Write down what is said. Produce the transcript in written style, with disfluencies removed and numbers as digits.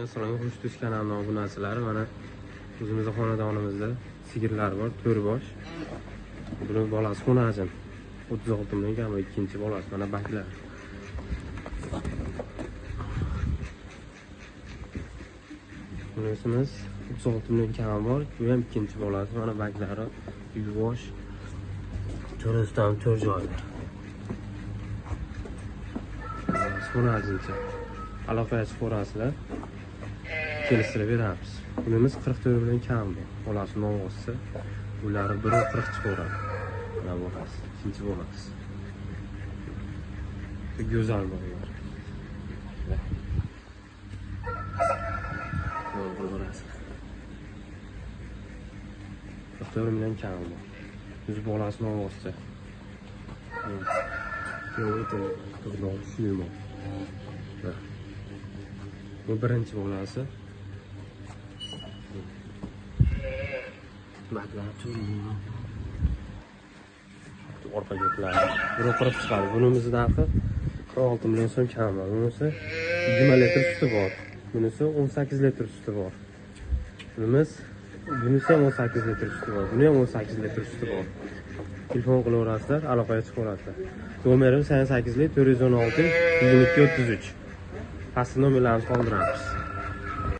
Assalomu alaykum. Xush kanalining obunachilari. Mana o'zimizning xonadonimizda sigirlar bor, 4 bosh. Buni bolasi xonajin. 36 million kam, ikkinchi bolasi mana baklar. Bunisimiz 36 million kam bor. Bu ham ikkinchi bolasi, mana baklari yuvosh. To'rasidan 4 joyda. Xonajincha. Aloqaga chiqarasizlar. Kelishtirib beramiz. Bunimiz 44 million kam bor. Bolasi novvosi. Ular biri 40 chiqaradi. Mana bolasi, ikkinchi bolasi. Go'zal bolalar. Bolasi. 44 million kam bor. Biz bolasi novvosi. Bu birinchi bolasi. Baklar turli. Orqaga yo'qladi. Buni qirib chiqadi. Bunimizning narxi 16 million so'm kam. Bunisi 20 litr suti bor. Bunisi 18 litr suti bor. Bunisi ham 18 litr suti bor. Buni ham 18 litr suti bor. Telefon qilaverasizlar, aloqaga chiqaverasizlar. Nomerim 88 416 22 33. Pastda nomerlarimizni qoldiramiz.